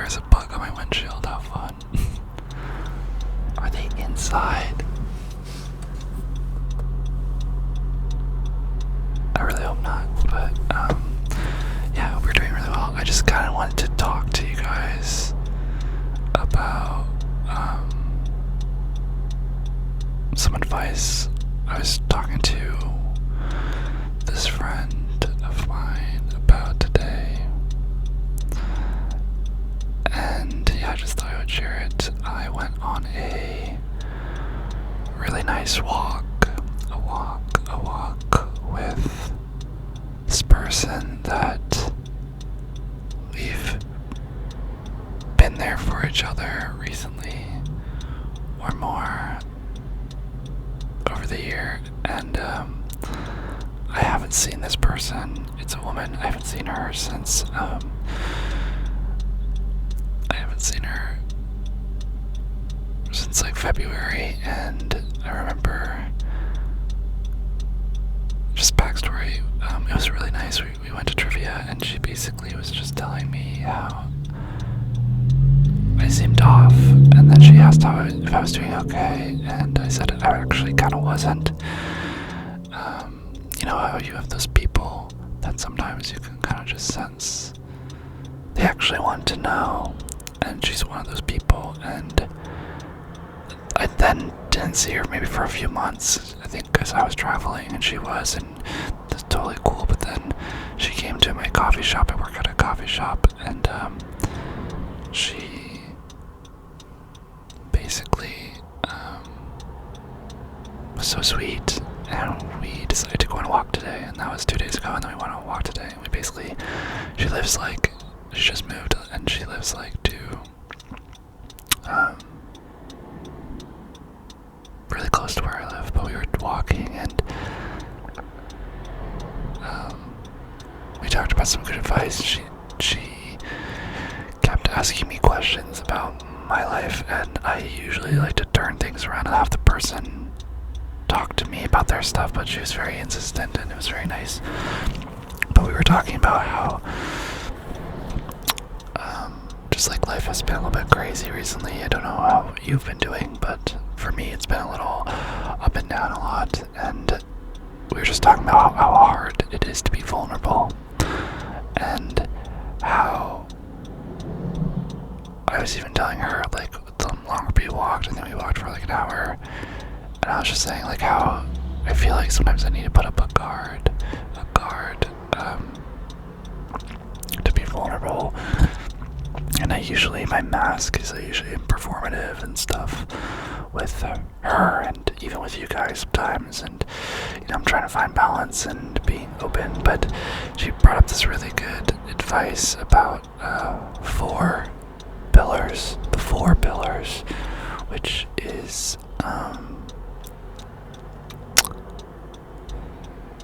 is a bug on my windshield. How fun. Are they inside? I really hope not, but yeah, we're doing really well. I just kind of wanted to talk to you guys about some advice. I was talking to this friend of mine about today, and yeah, I just thought I would share it. I went on a really nice walk with this person that we've been there for each other recently or more over the year, and I haven't seen this person. It's a woman. I haven't seen her since like February, and I remember, just backstory, it was really nice. We went to trivia, and she basically was just telling me how I seemed off, and then she asked if I was doing okay, and I said I actually kind of wasn't. You know how you have those people that sometimes you can kind of just sense they actually want to know, and she's one of those people. And I then didn't see her maybe for a few months, I think, because I was traveling and she was, and that's totally cool. But then she came to my coffee shop. I work at a coffee shop, and she basically was so sweet, and we decided to go on a walk today, and that was 2 days ago. And then we went on a walk today, and we basically, she just moved, and she lives like really close to where I live, but we were walking, and we talked about some good advice. She kept asking me questions about my life, and I usually like to turn things around and have the person talk to me about their stuff, but she was very insistent, and it was very nice. But we were talking about how just like life has been a little bit crazy recently. I don't know how you've been doing, but for me it's been a little up and down a lot, and we were just talking about how hard it is to be vulnerable, and how I was even telling her like the longer we walked, and then we walked for like an hour, and I was just saying like how I feel like sometimes I need to put up a guard to be vulnerable. And my mask is I usually am performative and stuff with her, and even with you guys sometimes, and I'm trying to find balance and being open. But she brought up this really good advice about the 4 pillars, which is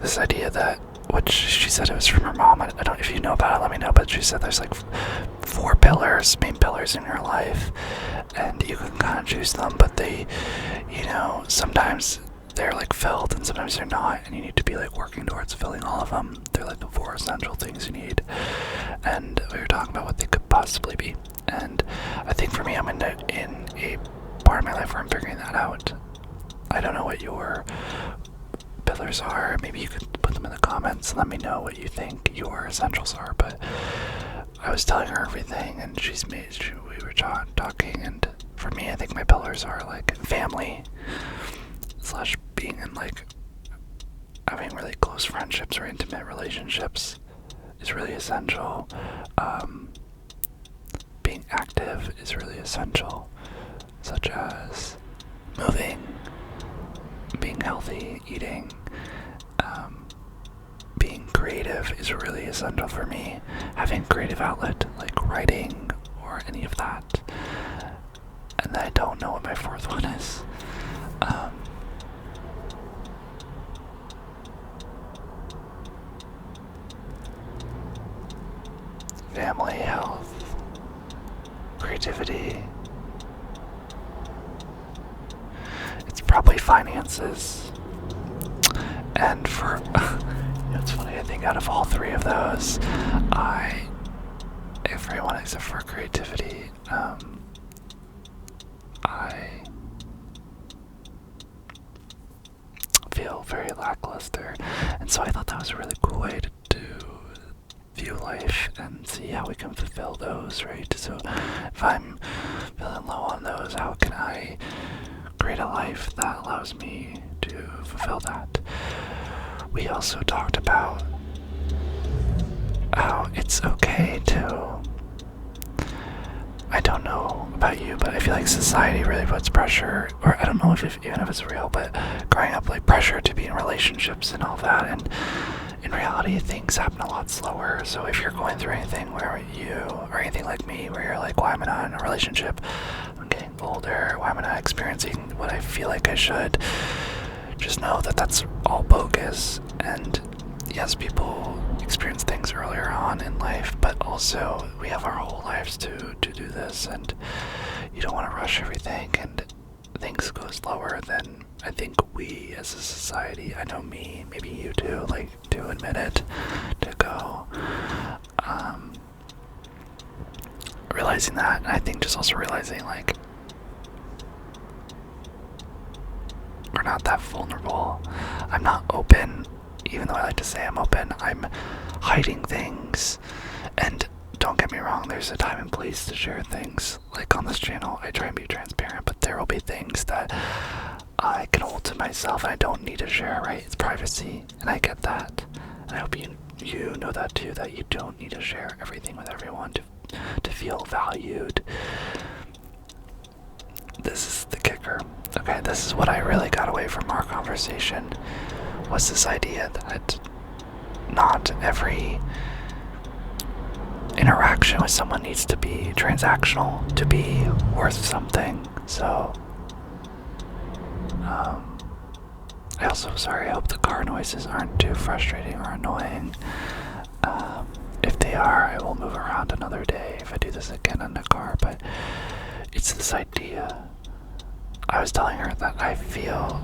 this idea that, which she said it was from her mom. I don't know if you know about it, let me know. But she said there's like 4 main pillars in your life, and you can kind of choose them, but they, sometimes they're like filled and sometimes they're not, and you need to be like working towards filling all of them. They're like the 4 essential things you need, and we were talking about what they could possibly be. And I think for me, I'm in a part of my life where I'm figuring that out. I don't know what your pillars are. Maybe you could put them in the comments and let me know what you think your essentials are. But I was telling her everything, and we were talking, and for me, I think my pillars are like family / being in like having really close friendships or intimate relationships is really essential. Being active is really essential, such as moving, being healthy, eating. Being creative is really essential for me. Having a creative outlet like writing or any of that. And I don't know what my 4th one is. Family, health, creativity. It's probably finances. And for, it's funny, I think out of all 3 of those, I everyone except for creativity. I feel very lackluster, and so I thought that was a really cool way to view life and see how we can fulfill those, right? So if I'm feeling low on those, how can I create a life that allows me to fulfill that? We also talked about how it's okay to, I don't know about you, but I feel like society really puts pressure, or I don't know even if it's real, but growing up, like, pressure to be in relationships and all that, and in reality things happen a lot slower. So if you're going through anything where or anything like me, where you're like, why am I not in a relationship? I'm getting older, why am I not experiencing what I feel like I should? Just know that that's all bogus, and yes, people experience things earlier on in life, but also we have our whole lives to do this, and you don't want to rush everything, and things go slower than I think we as a society, I know me, maybe you too, like, do admit it, to go. Realizing that, and I think just also realizing, like, we're not that vulnerable. I'm not open, even though I like to say I'm open. I'm hiding things, and don't get me wrong, there's a time and place to share things. Like on this channel, I try and be transparent, but there will be things that I can hold to myself and I don't need to share, right? It's privacy, and I get that. And I hope you know that too, that you don't need to share everything with everyone to feel valued. This is the kicker. Okay, this is what I really got away from our conversation, was this idea that not every interaction with someone needs to be transactional to be worth something. So, I hope the car noises aren't too frustrating or annoying. If they are, I will move around another day if I do this again in the car, but it's this idea. I was telling her that I feel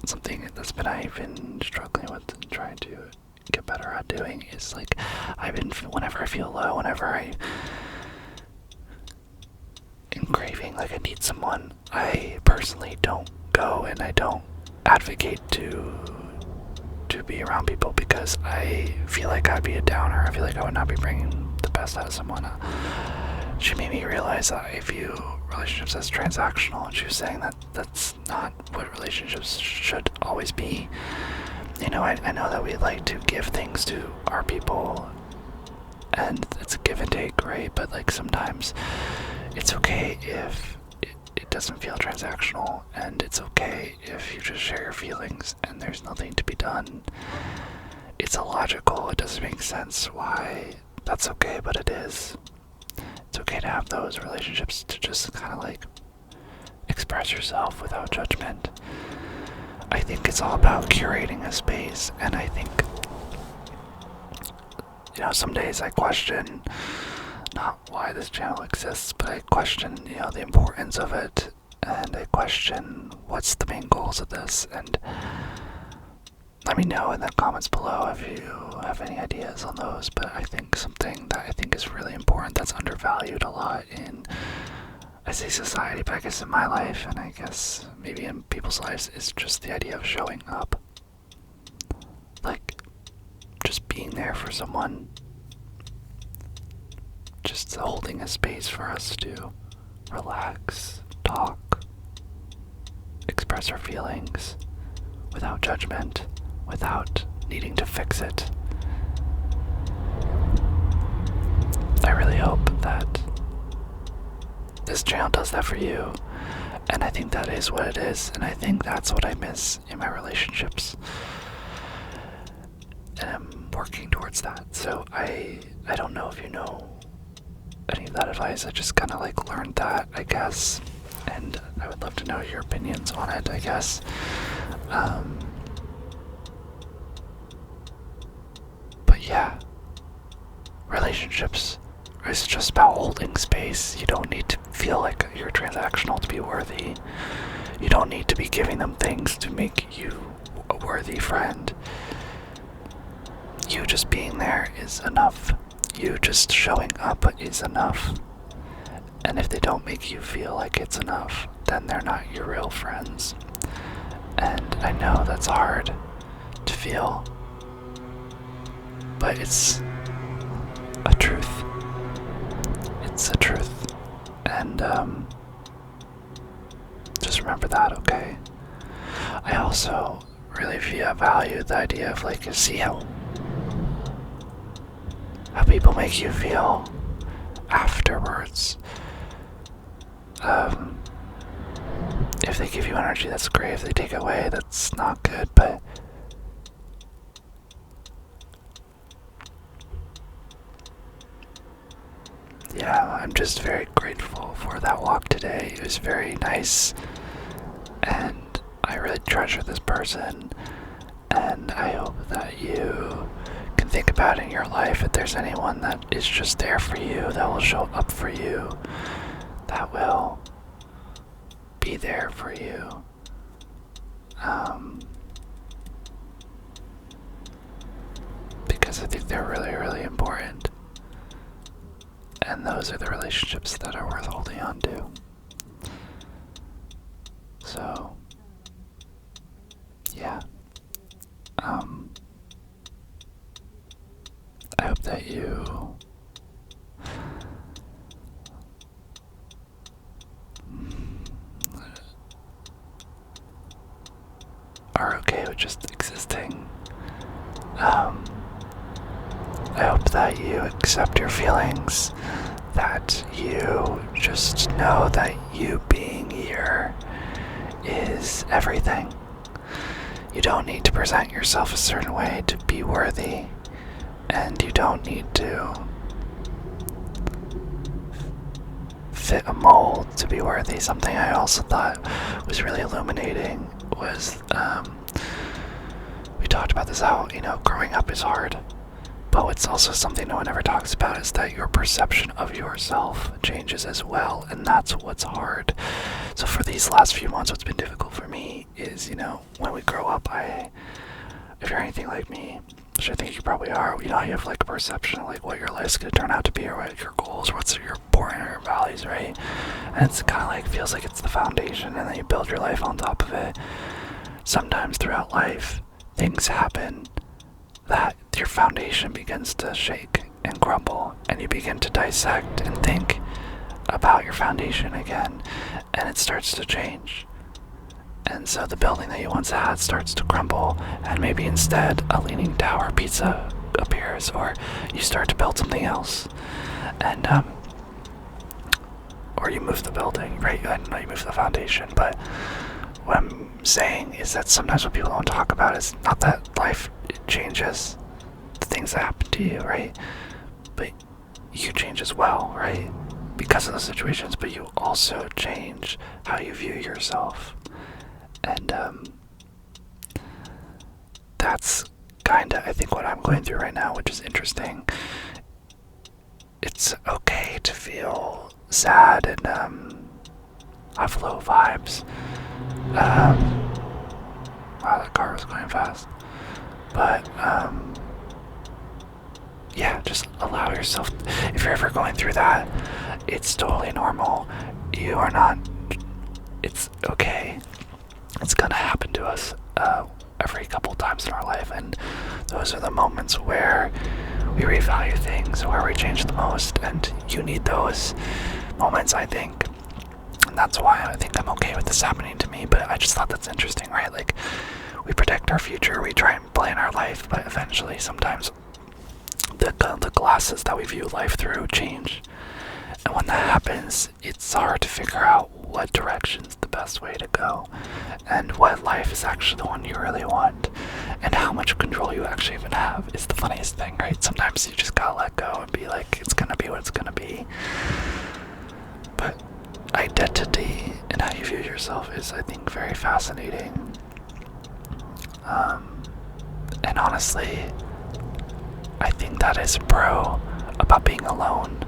something I've been struggling with and trying to get better at doing is, like, whenever I feel low, whenever I am craving, like, I need someone, I personally don't go and I don't advocate to be around people, because I feel like I'd be a downer. I feel like I would not be bringing the best out of someone. She made me realize that I view relationships as transactional, and she was saying that that's not what relationships should always be. You know, I know that we like to give things to our people, and it's a give and take, right? But, like, sometimes it's okay if it doesn't feel transactional, and it's okay if you just share your feelings and there's nothing to be done. It's illogical, it doesn't make sense why that's okay, but it is. It's okay to have those relationships, to just kind of, like, express yourself without judgment. I think it's all about curating a space, and I think, you know, some days I question not why this channel exists, but I question, you know, the importance of it, and I question what's the main goals of this, and let me know in the comments below if you have any ideas on those. But I think something that I think is really important, that's undervalued a lot in, I say society, but I guess in my life, and I guess maybe in people's lives, is just the idea of showing up. Like, just being there for someone. Just holding a space for us to relax, talk, express our feelings without judgment, without needing to fix it. I really hope that this channel does that for you, and I think that is what it is, and I think that's what I miss in my relationships, and I'm working towards that. So I don't know if you know any of that advice. I just kind of, like, learned that, I guess, and I would love to know your opinions on it, I guess. But yeah, relationships is just about holding space. You don't need to feel like you're transactional to be worthy. You don't need to be giving them things to make you a worthy friend. You just being there is enough. you just showing up is enough. And if they don't make you feel like it's enough, then they're not your real friends. And I know that's hard to feel, but it's a truth. It's a truth. And just remember that, okay? I also really value the idea of like, see how people make you feel afterwards. If they give you energy, that's great. If they take it away, that's not good. But yeah, I'm just very grateful for that walk today. It was very nice, and I really treasure this person, and I hope that you can think about in your life if there's anyone that is just there for you, that will show up for you, that will be there for you. Because I think they're really, really important. And those are the relationships that are worth holding on to. So, yeah. I hope that you are okay with just existing. I hope that you accept your feelings, that you just know that you being here is everything. You don't need to present yourself a certain way to be worthy, and you don't need to fit a mold to be worthy. Something I also thought was really illuminating was, we talked about this how, growing up is hard. But what's also something no one ever talks about is that your perception of yourself changes as well, and that's what's hard. So for these last few months, what's been difficult for me is, when we grow up, if you're anything like me, which I think you probably are, you have like a perception of like what your life's gonna turn out to be, or what your goals, what's your important or your values, right? And it's kind of like, feels like it's the foundation, and then you build your life on top of it. Sometimes throughout life, things happen that your foundation begins to shake and crumble, and you begin to dissect and think about your foundation again, and it starts to change. And so the building that you once had starts to crumble, and maybe instead a Leaning Tower pizza appears, or you start to build something else, and or you move the building, right? I know you move the foundation, but what I'm saying is that sometimes what people don't talk about is not that life changes, the things that happen to you, right? But you change as well, right? Because of those situations, but you also change how you view yourself. And that's kinda, I think, what I'm going through right now, which is interesting. It's okay to feel sad and have low vibes. Wow, that car was going fast. But yeah, just allow yourself, if you're ever going through that, it's totally normal. You are not, it's okay. It's gonna happen to us every couple times in our life, and those are the moments where we revalue things, where we change the most, and you need those moments, I think. And that's why I think I'm okay with this happening to me. But I just thought that's interesting, right? Like, we protect our future, we try and plan our life, but eventually sometimes the glasses that we view life through change. And when that happens, it's hard to figure out what direction's the best way to go, and what life is actually the one you really want, and how much control you actually even have is the funniest thing, right? Sometimes you just gotta let go and be like, it's gonna be what it's gonna be. But identity and how you view yourself is, I think, very fascinating. And honestly, I think that is pro about being alone.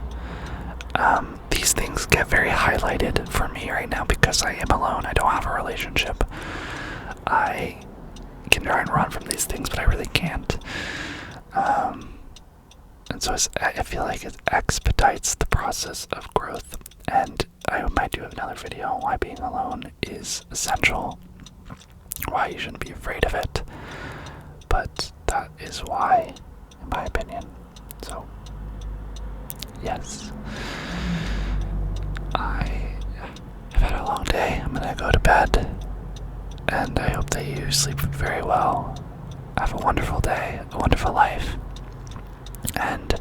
These things get very highlighted for me right now because I am alone. I don't have a relationship. I can try and run from these things, but I really can't. And And so I feel like it expedites the process of growth. And I might do another video on why being alone is essential, why you shouldn't be afraid of it. But that is why, in my opinion. So, yes. I have had a long day. I'm gonna go to bed. And I hope that you sleep very well. Have a wonderful day, a wonderful life. And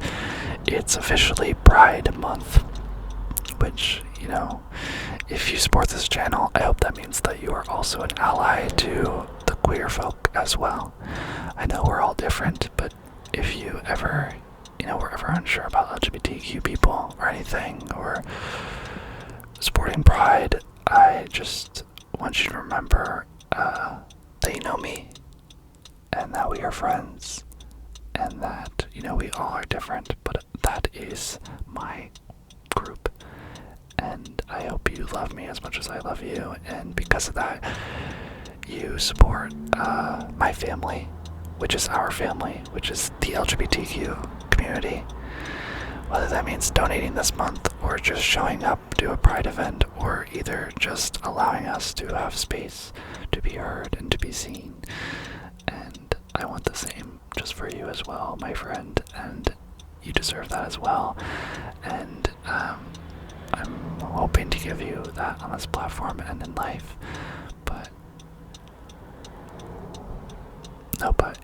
it's officially Pride Month, which, you know, if you support this channel, I hope that means that you are also an ally to the queer folk as well. I know we're all different, but if you ever, were ever unsure about LGBTQ people or anything, or supporting Pride, I just want you to remember that you know me, and that we are friends, and that, we all are different, but that is my group. And I hope you love me as much as I love you, and because of that, you support my family, which is our family, which is the LGBTQ community. Whether that means donating this month, or just showing up to a Pride event, or either just allowing us to have space to be heard and to be seen. And I want the same just for you as well, my friend, and you deserve that as well. And I'm hoping to give you that on this platform and in life, but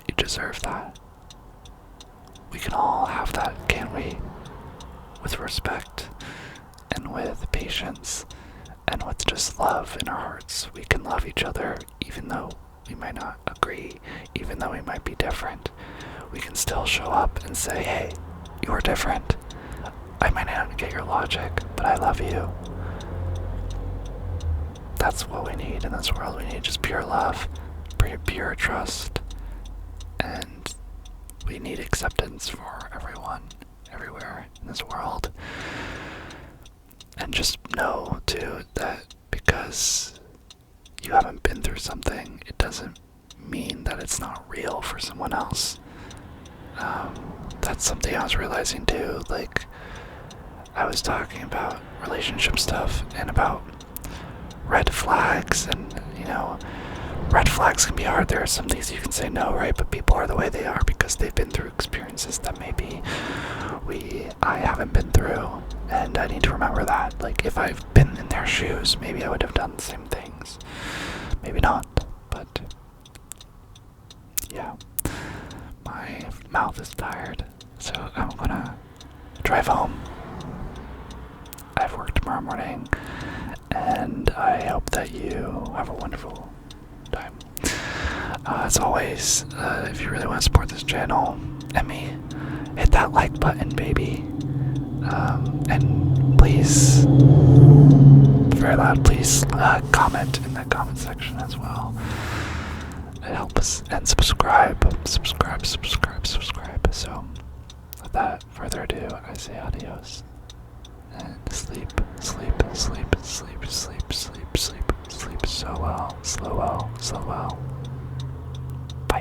you deserve that. We can all have that, can't we? With respect, and with patience, and with just love in our hearts. We can love each other even though we might not agree, even though we might be different. We can still show up and say, hey, you're different. I might not get your logic, but I love you. That's what we need in this world. We need just pure love, pure trust, and we need acceptance for everyone, everywhere in this world. And just know, too, that because you haven't been through something, it doesn't mean that it's not real for someone else. That's something I was realizing, too. Like, I was talking about relationship stuff and about red flags, and, red flags can be hard. There are some things you can say no, right? But people are the way they are because they've been through experiences that maybe I haven't been through, and I need to remember that. Like, if I've been in their shoes, maybe I would have done the same things. Maybe not, but yeah. My mouth is tired, so I'm gonna drive home. I have work tomorrow morning, and I hope that you have a wonderful time. As always, if you really want to support this channel and me, hit that like button, baby. And please, very loud, please comment in the comment section as well. It helps. And subscribe. So, without further ado, I say adios. And sleep so well, slow well. Bye.